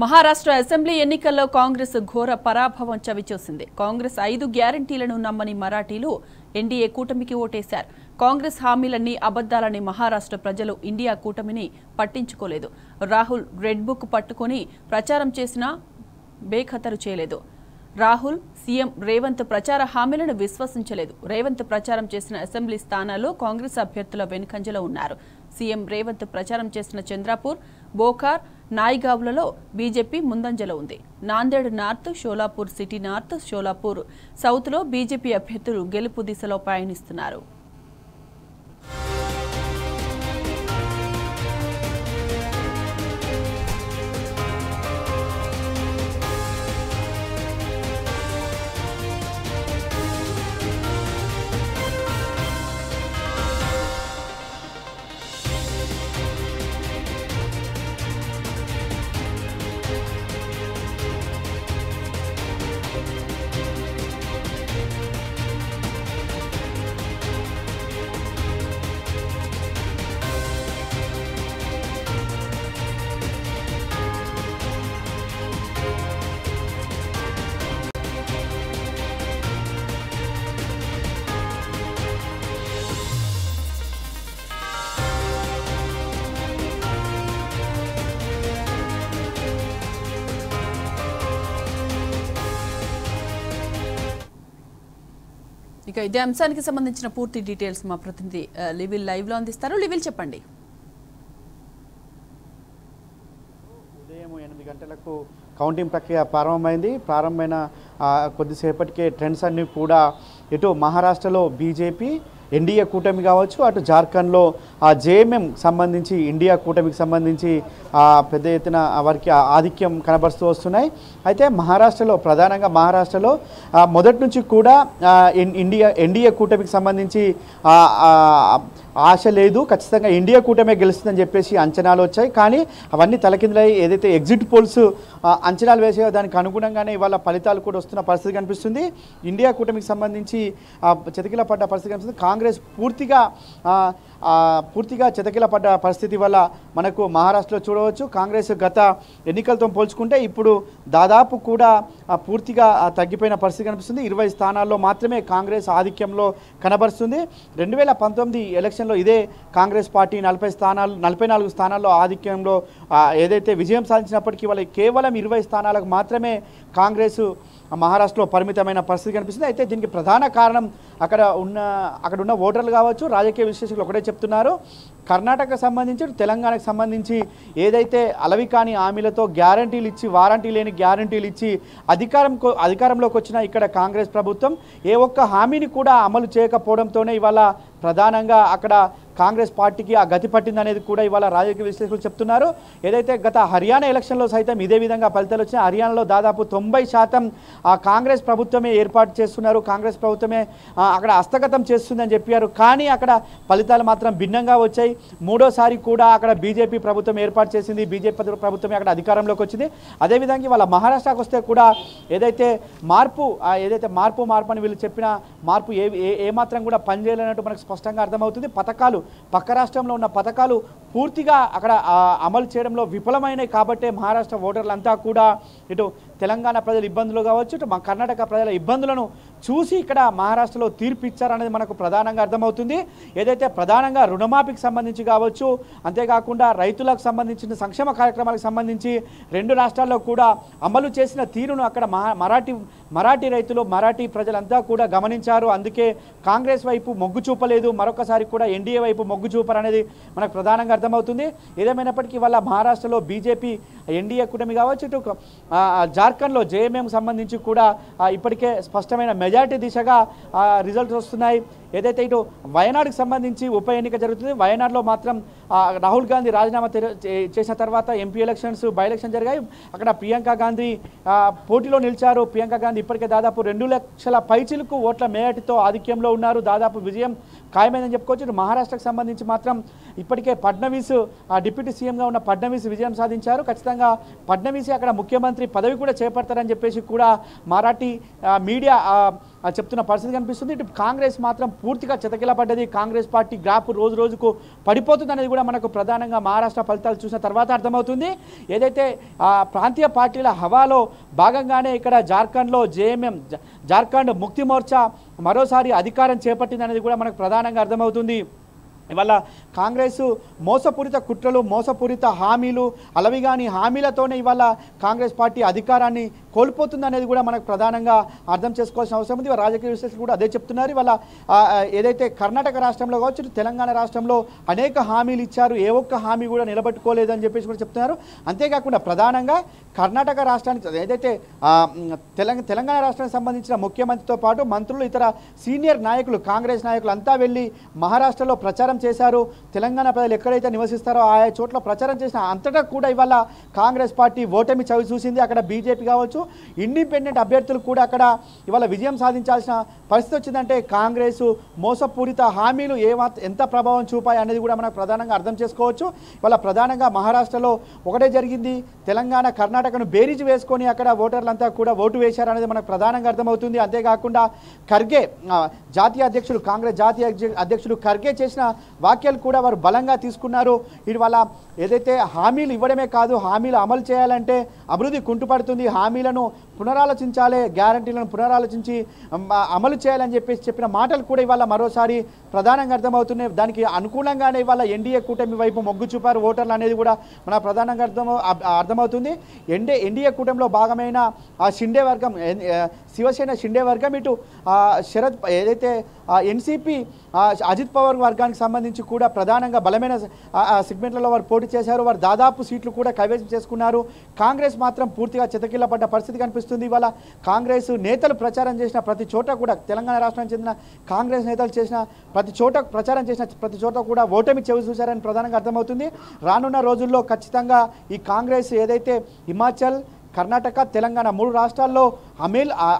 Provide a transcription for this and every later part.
Maharashtra assembly ఎన్నికల్లో కాంగ్రెస్ ఘోర పరాభవం చవిచూసింది. కాంగ్రెస్ 5 గ్యారంటీలను నమ్మని మరాఠీలు ఎన్డీఏ కూటమికి ఓటేశారు. కాంగ్రెస్ హామీలన్నీ అబద్దాలని మహారాష్ట్ర ప్రజలు ఇండియా కూటమిని పట్టించుకోలేదు. రాహుల్ రెడ్ బుక్ పట్టుకుని ప్రచారం చేసినా బేఖతరు చేయలేదు. రాహుల్ సీఎం రేవంత్ ప్రచార హామీలను విశ్వసించలేదు. రేవంత్ ప్రచారం చేసిన అసెంబ్లీ స్థానాల్లో కాంగ్రెస్ అభ్యర్థుల వెనుకంజలో ఉన్నారు. సీఎం రేవంత్ ప్రచారం చేసిన చంద్రాపూర్, బోకార్, నాయిగావ్లలో బీజేపీ ముందంజలో ఉంది. Nanded north, Solapur city north, Solapur సౌత్లో బీజేపీ అభ్యర్థులు గెలుపు దిశలో పయనిస్తున్నారు. ఇక ఇదే అంశానికి సంబంధించిన పూర్తి డీటెయిల్స్ మా ప్రతినిధి లివిల్ లైవ్ లో అందిస్తారు. లివిల్ చెప్పండి. ఉదయం 8 గంటలకు కౌంటింగ్ ప్రక్రియ ప్రారంభమైన కొద్దిసేపటికే ట్రెండ్స్ అన్నీ కూడా ఇటు మహారాష్ట్రలో బీజేపీ ఎన్డీఏ కూటమి కావచ్చు, అటు జార్ఖండ్లో జేఎంఎం సంబంధించి ఇండియా కూటమికి సంబంధించి పెద్ద ఎత్తున వారికి ఆధిక్యం కనబరుస్తూ వస్తున్నాయి. అయితే ప్రధానంగా మహారాష్ట్రలో మొదటి నుంచి కూడా ఎన్డీఏ కూటమికి సంబంధించి ఆశ లేదు. ఖచ్చితంగా ఇండియా కూటమే గెలుస్తుందని చెప్పేసి అంచనాలు వచ్చాయి. కానీ అవన్నీ తలకిందులై ఏదైతే ఎగ్జిట్ పోల్స్ అంచనాలు వేసాయో దానికి అనుగుణంగానే ఇవాళ ఫలితాలు కూడా వస్తున్న పరిస్థితి కనిపిస్తుంది. ఇండియా కూటమికి సంబంధించి చతికిల పడ్డ పరిస్థితి కనిపిస్తుంది. కాంగ్రెస్ పూర్తిగా చతికిల పడ్డ పరిస్థితి వల్ల మనకు మహారాష్ట్రలో చూడవచ్చు. కాంగ్రెస్ గత ఎన్నికలతో పోల్చుకుంటే ఇప్పుడు దాదాపు కూడా పూర్తిగా తగ్గిపోయిన పరిస్థితి కనిపిస్తుంది. 20 స్థానాల్లో మాత్రమే కాంగ్రెస్ ఆధిక్యంలో కనబరుస్తుంది. 2019 ఎలక్షన్లో ఇదే కాంగ్రెస్ పార్టీ 44 స్థానాల్లో ఆధిక్యంలో ఏదైతే విజయం సాధించినప్పటికీ వాళ్ళ కేవలం 20 స్థానాలకు మాత్రమే కాంగ్రెస్ మహారాష్ట్రలో పరిమితమైన పరిస్థితి కనిపిస్తుంది. అయితే దీనికి ప్రధాన కారణం అక్కడ ఉన్న ఓటర్లు కావచ్చు, రాజకీయ విశ్లేషకులు ఒకటే చెప్తున్నారు. కర్ణాటకకు సంబంధించి, తెలంగాణకు సంబంధించి ఏదైతే అలవికాని హామీలతో గ్యారంటీలు ఇచ్చి, వారంటీ లేని గ్యారంటీలు ఇచ్చి అధికారంలోకి వచ్చిన ఇక్కడ కాంగ్రెస్ ప్రభుత్వం ఏ ఒక్క హామీని కూడా అమలు చేయకపోవడంతోనే ఇవాళ ప్రధానంగా అక్కడ కాంగ్రెస్ పార్టీకి ఆ గతి పట్టిందనేది కూడా ఇవాళ రాజకీయ విశ్లేషకులు చెప్తున్నారు. ఏదైతే గత హర్యానా ఎలక్షన్లో సైతం ఇదే విధంగా ఫలితాలు వచ్చినాయి. హర్యానాలో దాదాపు 90% కాంగ్రెస్ ప్రభుత్వమే ఏర్పాటు చేస్తున్నారు, కాంగ్రెస్ ప్రభుత్వమే అక్కడ హస్తగతం చేస్తుందని చెప్పారు. కానీ అక్కడ ఫలితాలు మాత్రం భిన్నంగా వచ్చాయి. మూడోసారి కూడా అక్కడ బీజేపీ ప్రభుత్వం ఏర్పాటు చేసింది, బీజేపీ ప్రభుత్వమే అక్కడ అధికారంలోకి వచ్చింది. అదేవిధంగా వాళ్ళ మహారాష్ట్రకు వస్తే కూడా ఏదైతే మార్పు అని వీళ్ళు చెప్పిన మార్పు ఏమాత్రం కూడా పనిచేయలేనట్టు మనకు స్పష్టంగా అర్థమవుతుంది. పక్క రాష్ట్రంలో ఉన్న పథకాలు పూర్తిగా అక్కడ అమలు చేయడంలో విఫలమైనవి. కాబట్టే మహారాష్ట్ర ఓటర్లంతా కూడా ఇటు తెలంగాణ ప్రజల ఇబ్బందులు కావచ్చు, ఇటు కర్ణాటక ప్రజల ఇబ్బందులను చూసి ఇక్కడ మహారాష్ట్రలో తీర్పు ఇచ్చారనేది మనకు ప్రధానంగా అర్థమవుతుంది. ఏదైతే ప్రధానంగా రుణమాఫీకి సంబంధించి కావచ్చు, అంతేకాకుండా రైతులకు సంబంధించిన సంక్షేమ కార్యక్రమాలకు సంబంధించి 2 రాష్ట్రాల్లో కూడా అమలు చేసిన తీరును అక్కడ మరాఠీ రైతులు, మరాఠీ ప్రజలంతా కూడా గమనించారు. అందుకే కాంగ్రెస్ వైపు మొగ్గు చూపలేదు, మరొకసారి కూడా ఎన్డీఏ వైపు మొగ్గు చూపరు అనేది మనకు ప్రధానంగా అర్థమవుతుంది. ఏదేమైనప్పటికీ వాళ్ళ మహారాష్ట్రలో బీజేపీ ఎన్డీఏ కూటమి కావచ్చు, ఇటు జార్ఖండ్లో జేఎంఎం సంబంధించి కూడా ఇప్పటికే స్పష్టమైన మెజారిటీ దిశగా రిజల్ట్స్ వస్తున్నాయి. ఏదైతే ఇటు వయనాడుకి సంబంధించి ఉప ఎన్నిక జరుగుతుంది. వయనాడులో మాత్రం రాహుల్ గాంధీ రాజీనామా చేసిన తర్వాత ఎంపీ ఎలక్షన్స్, బై ఎలక్షన్ జరిగాయి. అక్కడ ప్రియాంక గాంధీ పోటీలో నిలిచారు. ప్రియాంక గాంధీ ఇప్పటికే దాదాపు 2 లక్షల పైచిలకు ఓట్ల మేరటితో ఆధిక్యంలో ఉన్నారు. దాదాపు విజయం ఖాయమైందని చెప్పుకోవచ్చు. మహారాష్ట్రకు సంబంధించి మాత్రం ఇప్పటికే ఫడ్నవీస్ డిప్యూటీ సీఎంగా ఉన్న ఫడ్నవీస్ విజయం సాధించారు. ఖచ్చితంగా ఫడ్నవీస్ అక్కడ ముఖ్యమంత్రి పదవి కూడా చేపడతారని చెప్పేసి కూడా మరాఠీ మీడియా చెప్తున్న పరిస్థితి కనిపిస్తుంది. ఇటు కాంగ్రెస్ మాత్రం పూర్తిగా చితకిలపడ్డది. కాంగ్రెస్ పార్టీ గ్రాఫ్ రోజు రోజుకు పడిపోతుంది అనేది కూడా మనకు ప్రధానంగా మహారాష్ట్ర ఫలితాలు చూసిన తర్వాత అర్థమవుతుంది. ఏదైతే ప్రాంతీయ పార్టీల హవాలో భాగంగానే ఇక్కడ జార్ఖండ్లో జేఎంఎం జార్ఖండ్ ముక్తి మోర్చా మరోసారి అధికారం చేపట్టింది అనేది కూడా మనకు ప్రధానంగా అర్థమవుతుంది. ఇవాళ కాంగ్రెస్ మోసపూరిత కుట్రలు, మోసపూరిత హామీలు, అలవిగాని హామీలతోనే ఇవాళ కాంగ్రెస్ పార్టీ అధికారాన్ని కోల్పోతుంది అనేది కూడా మనకు ప్రధానంగా అర్థం చేసుకోవాల్సిన అవసరం ఉంది. రాజకీయ విశ్లేషకులు కూడా అదే చెప్తున్నారు. ఇవాళ ఏదైతే కర్ణాటక రాష్ట్రంలో కావచ్చు, తెలంగాణ రాష్ట్రంలో అనేక హామీలు ఇచ్చారు, ఏ ఒక్క హామీ కూడా నిలబెట్టుకోలేదని చెప్పేసి కూడా చెప్తున్నారు. అంతేకాకుండా ప్రధానంగా కర్ణాటక రాష్ట్రానికి ఏదైతే తెలంగాణ రాష్ట్రానికి సంబంధించిన ముఖ్యమంత్రితో పాటు మంత్రులు, ఇతర సీనియర్ నాయకులు, కాంగ్రెస్ నాయకులు అంతా వెళ్ళి మహారాష్ట్రలో ప్రచారం చేశారు. తెలంగాణ ప్రజలు ఎక్కడైతే నివసిస్తారో ఆయా చోట్ల ప్రచారం చేసిన అంతటా కూడా ఇవాళ కాంగ్రెస్ పార్టీ ఓటమి చవి చూసింది. అక్కడ బీజేపీ కావచ్చు, ఇండిపెండెంట్ అభ్యర్థులు కూడా అక్కడ ఇవాళ విజయం సాధించాల్సిన పరిస్థితి వచ్చిందంటే కాంగ్రెస్ మోసపూరిత హామీలు ఎంత ప్రభావం చూపాయి అనేది కూడా మనకు ప్రధానంగా అర్థం చేసుకోవచ్చు. ఇవాళ ప్రధానంగా మహారాష్ట్రలో ఒకటే జరిగింది. తెలంగాణ కర్ణాటకను బేరీజు వేసుకొని అక్కడ ఓటర్లంతా కూడా ఓటు వేశారు అనేది మనకు ప్రధానంగా అర్థమవుతుంది. అంతేకాకుండా ఖర్గే జాతీయ అధ్యక్షులు, కాంగ్రెస్ జాతీయ అధ్యక్షులు ఖర్గే చేసిన వాక్యాలు కూడా వారు బలంగా తీసుకున్నారు. ఇవాళ ఏదైతే హామీలు ఇవ్వడమే కాదు, హామీలు అమలు చేయాలంటే అభివృద్ధి కుంటుపడుతుంది, హామీలను పునరాలోచించాలి, గ్యారంటీలను పునరాలోచించి అమలు చేయాలని చెప్పిన మాటలు కూడా ఇవాళ మరోసారి ప్రధానంగా అర్థమవుతున్నాయి. దానికి అనుకూలంగానే ఇవాళ ఎన్డీఏ కూటమి వైపు మొగ్గు చూపారు ఓటర్లు అనేది కూడా మన ప్రధానంగా అర్థమవుతుంది. ఎన్డీఏ కూటమిలో భాగమైన ఆ షిండే వర్గం, శివసేన షిండే వర్గం, ఇటు శరద్ ఏదైతే ఎన్సీపీ అజిత్ పవార్ వర్గానికి సంబంధించి కూడా ప్రధానంగా బలమైన సెగ్మెంట్లలో వారు పోటీ చేశారు. వారు దాదాపు సీట్లు కూడా కైవసం చేసుకున్నారు. కాంగ్రెస్ మాత్రం పూర్తిగా చితకిల్లపడ్డ పరిస్థితి కనిపిస్తుంది. ఇవాళ కాంగ్రెస్ నేతలు ప్రచారం చేసిన ప్రతి చోట కూడా, తెలంగాణ రాష్ట్రానికి చెందిన కాంగ్రెస్ నేతలు చేసిన ప్రతి చోట, ప్రచారం చేసిన ప్రతి చోట కూడా ఓటమి చెవి చూశారని ప్రధానంగా అర్థమవుతుంది. రానున్న రోజుల్లో ఖచ్చితంగా ఈ కాంగ్రెస్ ఏదైతే హిమాచల్, కర్ణాటక, తెలంగాణ 3 రాష్ట్రాల్లో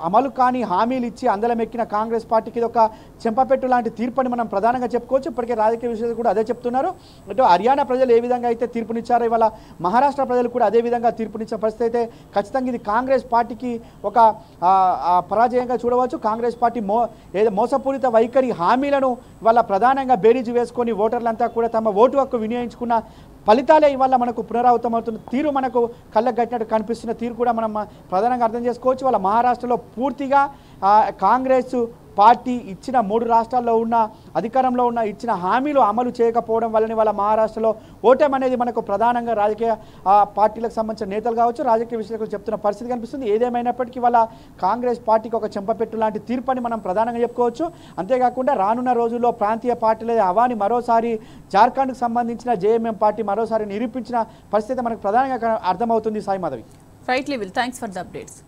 అమలు కాని హామీలు ఇచ్చి అందలమెక్కిన కాంగ్రెస్ పార్టీకి ఇది ఒక చెంపపెట్టు లాంటి తీర్పుని మనం ప్రధానంగా చెప్పుకోవచ్చు. ఇప్పటికే రాజకీయ విషయాలు కూడా అదే చెప్తున్నారు. ఇటు హర్యానా ప్రజలు ఏ విధంగా అయితే తీర్పునిచ్చారో ఇవాళ మహారాష్ట్ర ప్రజలు కూడా అదే విధంగా తీర్పునిచ్చిన పరిస్థితి అయితే ఖచ్చితంగా ఇది కాంగ్రెస్ పార్టీకి ఒక పరాజయంగా చూడవచ్చు. కాంగ్రెస్ పార్టీ మోసపూరిత వైఖరి హామీలను ఇవాళ ప్రధానంగా బేరీజు వేసుకొని ఓటర్లంతా కూడా తమ ఓటు హక్కు వినియోగించుకున్న ఫలితాలే ఇవాళ మనకు పునరావృతమవుతున్న తీరు మనకు కళ్ళకు కట్టినట్టు కనిపిస్తున్న తీరు కూడా మనం ప్రధానంగా అర్థం చేసుకోవచ్చు. వాళ్ళ మహారాష్ట్రలో పూర్తిగా కాంగ్రెస్ పార్టీ ఇచ్చిన 3 రాష్ట్రాల్లో ఉన్న అధికారంలో ఉన్న ఇచ్చిన హామీలు అమలు చేయకపోవడం వల్లనే వాళ్ళ మహారాష్ట్రలో ఓటమి అనేది మనకు ప్రధానంగా రాజకీయ పార్టీలకు సంబంధించిన నేతలు కావచ్చు, రాజకీయ విశ్లేషకులు చెప్తున్న పరిస్థితి కనిపిస్తుంది. ఏదేమైనప్పటికీ వాళ్ళ కాంగ్రెస్ పార్టీకి ఒక చెంపపెట్టు లాంటి తీర్పని మనం ప్రధానంగా చెప్పుకోవచ్చు. అంతేకాకుండా రానున్న రోజుల్లో ప్రాంతీయ పార్టీల హవాని మరోసారి జార్ఖండ్కు సంబంధించిన జేఎంఎం పార్టీ మరోసారి నిరూపించిన పరిస్థితి మనకు ప్రధానంగా అర్థమవుతుంది. Sai Madhavi. Right level, thanks for the updates.